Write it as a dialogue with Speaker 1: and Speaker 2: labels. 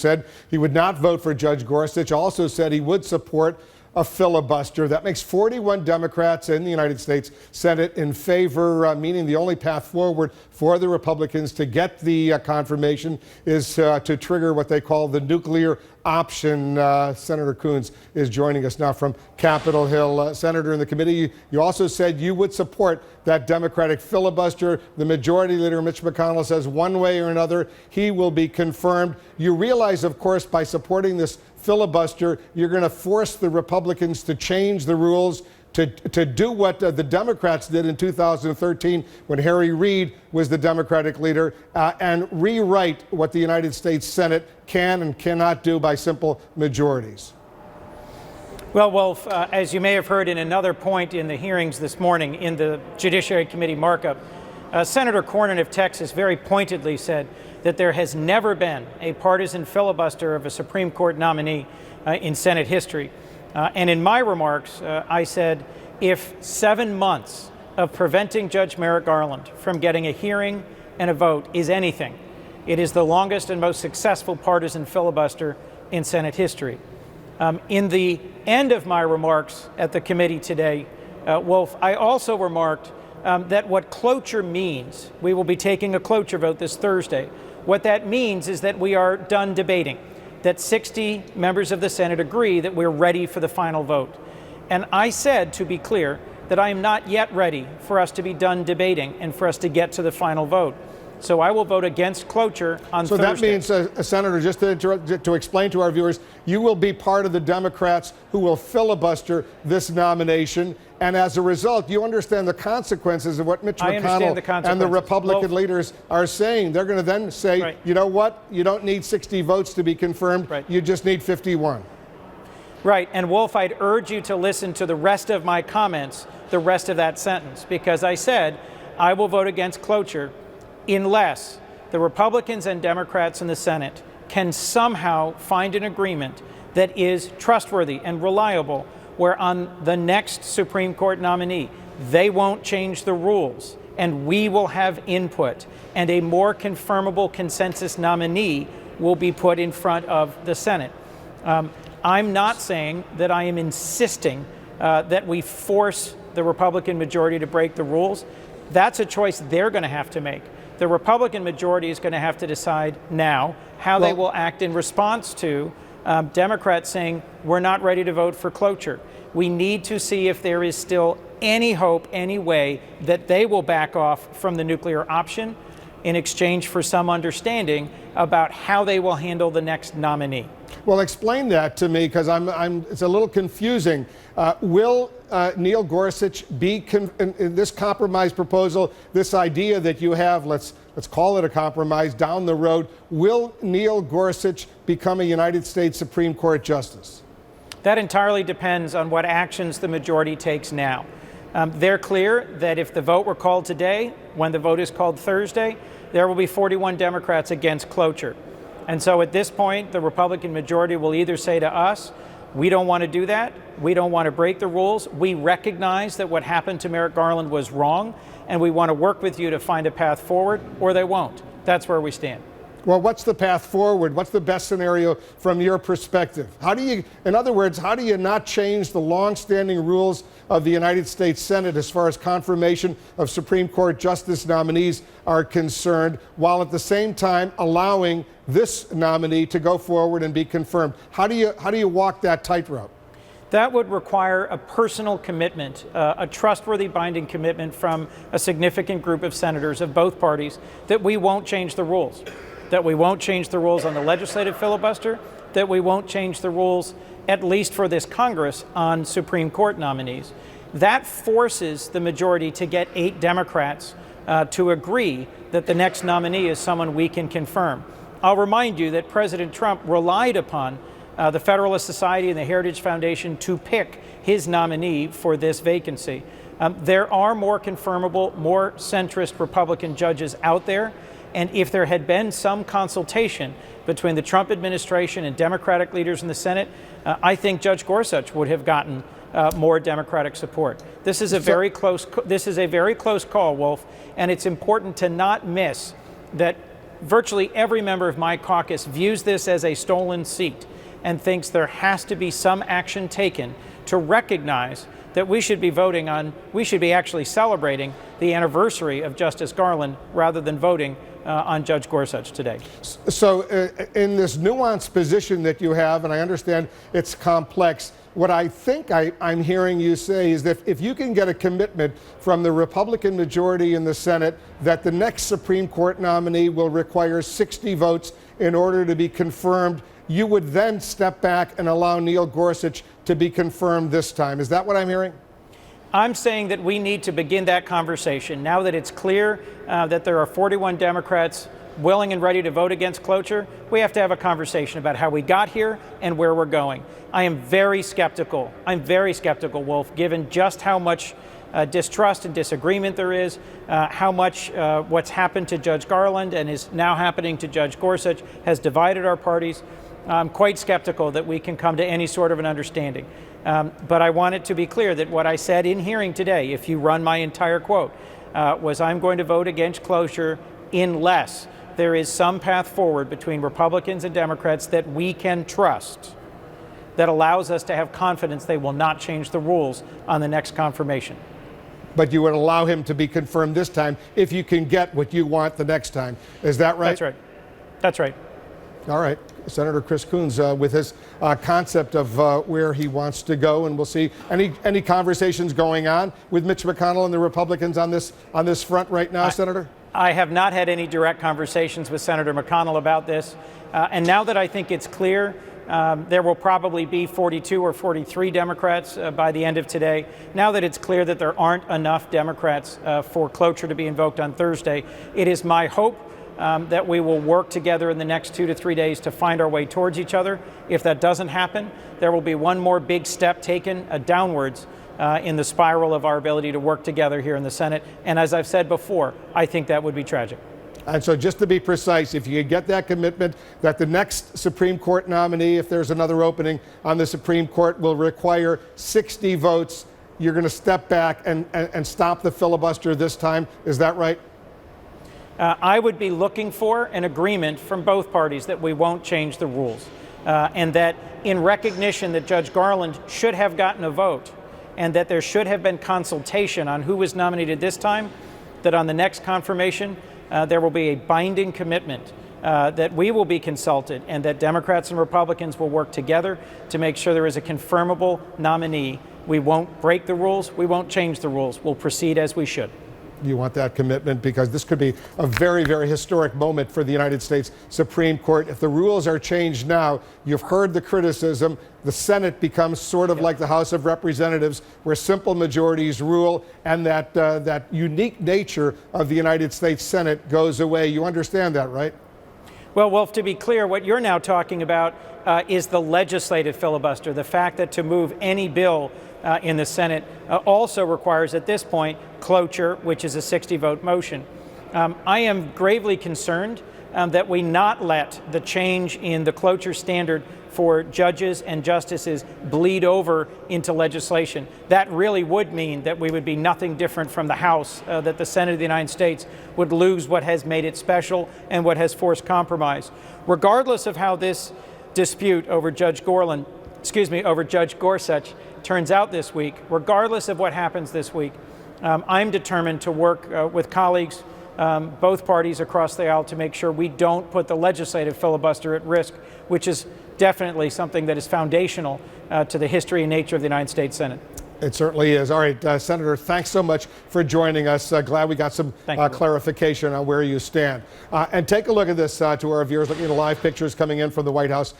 Speaker 1: said he would not vote for Judge Gorsuch, also said he would support a filibuster. That makes 41 Democrats in the United States Senate in favor, meaning the only path forward for the Republicans to get the confirmation is to trigger what they call the nuclear option. Senator Coons is joining us now from Capitol Hill. Senator, in the committee, you also said you would support that Democratic filibuster. The Majority Leader, Mitch McConnell, says one way or another he will be confirmed. You realize, of course, by supporting this filibuster, you're going to force the Republicans to change the rules, to do what the Democrats did in 2013 when Harry Reid was the Democratic leader, and rewrite what the United States Senate can and cannot do by simple majorities.
Speaker 2: Well, Wolf, as you may have heard in another point in the hearings this morning in the Judiciary Committee markup, Senator Cornyn of Texas very pointedly said that there has never been a partisan filibuster of a Supreme Court nominee in Senate history. And in my remarks, I said, if 7 months of preventing Judge Merrick Garland from getting a hearing and a vote is anything, it is the longest and most successful partisan filibuster in Senate history. In the end of my remarks at the committee today, Wolf, I also remarked that what cloture means, we will be taking a cloture vote this Thursday. What that means is that we are done debating, that 60 members of the Senate agree that we're ready for the final vote. And I said, to be clear, that I am not yet ready for us to be done debating and for us to get to the final vote. So I will vote against cloture on Thursday.
Speaker 1: So that means, Senator, just to explain to our viewers, you will be part of the Democrats who will filibuster this nomination. And as a result, you understand the consequences of what Mitch McConnell and the Republican leaders are saying. They're going to then say, right, you know what? You don't need 60 votes to be confirmed. Right. You just need 51.
Speaker 2: Right. And Wolf, I'd urge you to listen to the rest of my comments, the rest of that sentence, because I said I will vote against cloture unless the Republicans and Democrats in the Senate can somehow find an agreement that is trustworthy and reliable, where on the next Supreme Court nominee, they won't change the rules, and we will have input, and a more confirmable consensus nominee will be put in front of the Senate. I'm not saying that I am insisting that we force the Republican majority to break the rules. That's a choice they're going to have to make. The Republican majority is going to have to decide now how they will act in response to Democrats saying we're not ready to vote for cloture. We need to see if there is still any hope, any way that they will back off from the nuclear option in exchange for some understanding about how they will handle the next nominee.
Speaker 1: Well, explain that to me, because it's a little confusing. Will Neil Gorsuch be in this compromise proposal, this idea that you have, let's call it a compromise, down the road, will Neil Gorsuch become a United States Supreme Court justice?
Speaker 2: That entirely depends on what actions the majority takes now. They're clear that if the vote were called today, when the vote is called Thursday, there will be 41 Democrats against cloture. And so at this point, the Republican majority will either say to us, we don't want to do that, we don't want to break the rules, we recognize that what happened to Merrick Garland was wrong, and we want to work with you to find a path forward, or they won't. That's where we stand.
Speaker 1: Well, what's the path forward? What's the best scenario from your perspective? In other words, how do you not change the long-standing rules of the United States Senate as far as confirmation of Supreme Court justice nominees are concerned, while at the same time allowing this nominee to go forward and be confirmed? How do you walk that tightrope?
Speaker 2: That would require a personal commitment, a trustworthy binding commitment from a significant group of senators of both parties that we won't change the rules. That we won't change the rules on the legislative filibuster, that we won't change the rules, at least for this Congress, on Supreme Court nominees. That forces the majority to get 8 Democrats to agree that the next nominee is someone we can confirm. I'll remind you that President Trump relied upon the Federalist Society and the Heritage Foundation to pick his nominee for this vacancy. There are more confirmable, more centrist Republican judges out there. And if there had been some consultation between the Trump administration and Democratic leaders in the Senate, I think Judge Gorsuch would have gotten more Democratic support. This is a very close call, Wolf, and it's important to not miss that virtually every member of my caucus views this as a stolen seat and thinks there has to be some action taken to recognize that we should be actually celebrating the anniversary of Justice Garland rather than voting on Judge Gorsuch today.
Speaker 1: So in this nuanced position that you have, and I understand it's complex, what I think I'm hearing you say is that if you can get a commitment from the Republican majority in the Senate that the next Supreme Court nominee will require 60 votes in order to be confirmed, you would then step back and allow Neil Gorsuch to be confirmed this time. Is that what I'm hearing?
Speaker 2: I'm saying that we need to begin that conversation now that it's clear that there are 41 Democrats willing and ready to vote against cloture. We have to have a conversation about how we got here and where we're going. I am very skeptical. I'm very skeptical, Wolf, given just how much distrust and disagreement there is, how much what's happened to Judge Garland and is now happening to Judge Gorsuch has divided our parties. I'm quite skeptical that we can come to any sort of an understanding. But I want it to be clear that what I said in hearing today, if you run my entire quote, was I'm going to vote against cloture unless there is some path forward between Republicans and Democrats that we can trust that allows us to have confidence they will not change the rules on the next confirmation.
Speaker 1: But you would allow him to be confirmed this time if you can get what you want the next time. Is that right?
Speaker 2: That's right. That's right.
Speaker 1: All right. Senator Chris Coons with his concept of where he wants to go, and we'll see any conversations going on with Mitch McConnell and the Republicans on this front right now, Senator?
Speaker 2: I have not had any direct conversations with Senator McConnell about this, and now that I think it's clear there will probably be 42 or 43 Democrats by the end of today. Now that it's clear that there aren't enough Democrats for cloture to be invoked on Thursday, it is my hope that we will work together in the next 2 to 3 days to find our way towards each other. If that doesn't happen, there will be one more big step taken downwards in the spiral of our ability to work together here in the Senate. And as I've said before, I think that would be tragic.
Speaker 1: And so just to be precise, if you get that commitment that the next Supreme Court nominee, if there's another opening on the Supreme Court, will require 60 votes, you're going to step back and stop the filibuster this time. Is that right?
Speaker 2: I would be looking for an agreement from both parties that we won't change the rules, and that in recognition that Judge Garland should have gotten a vote and that there should have been consultation on who was nominated this time, that on the next confirmation there will be a binding commitment that we will be consulted and that Democrats and Republicans will work together to make sure there is a confirmable nominee. We won't break the rules. We won't change the rules. We'll proceed as we should.
Speaker 1: You want that commitment because this could be a very, very historic moment for the United States Supreme Court. If the rules are changed now, you've heard the criticism. The Senate becomes sort of like the House of Representatives, where simple majorities rule, and that unique nature of the United States Senate goes away. You understand that, right?
Speaker 2: Well, Wolf, to be clear, what you're now talking about is the legislative filibuster, the fact that to move any bill in the Senate also requires at this point cloture, which is a 60-vote motion. I am gravely concerned that we not let the change in the cloture standard for judges and justices bleed over into legislation. That really would mean that we would be nothing different from the House, that the Senate of the United States would lose what has made it special and what has forced compromise. Regardless of how this dispute over Judge Gorsuch turns out this week, regardless of what happens this week, I'm determined to work with colleagues, both parties across the aisle, to make sure we don't put the legislative filibuster at risk, which is definitely something that is foundational to the history and nature of the United States Senate.
Speaker 1: It certainly is. All right, Senator, thanks so much for joining us. Glad we got some clarification on where you stand. And take a look at this to our viewers, looking at the live pictures coming in from the White House.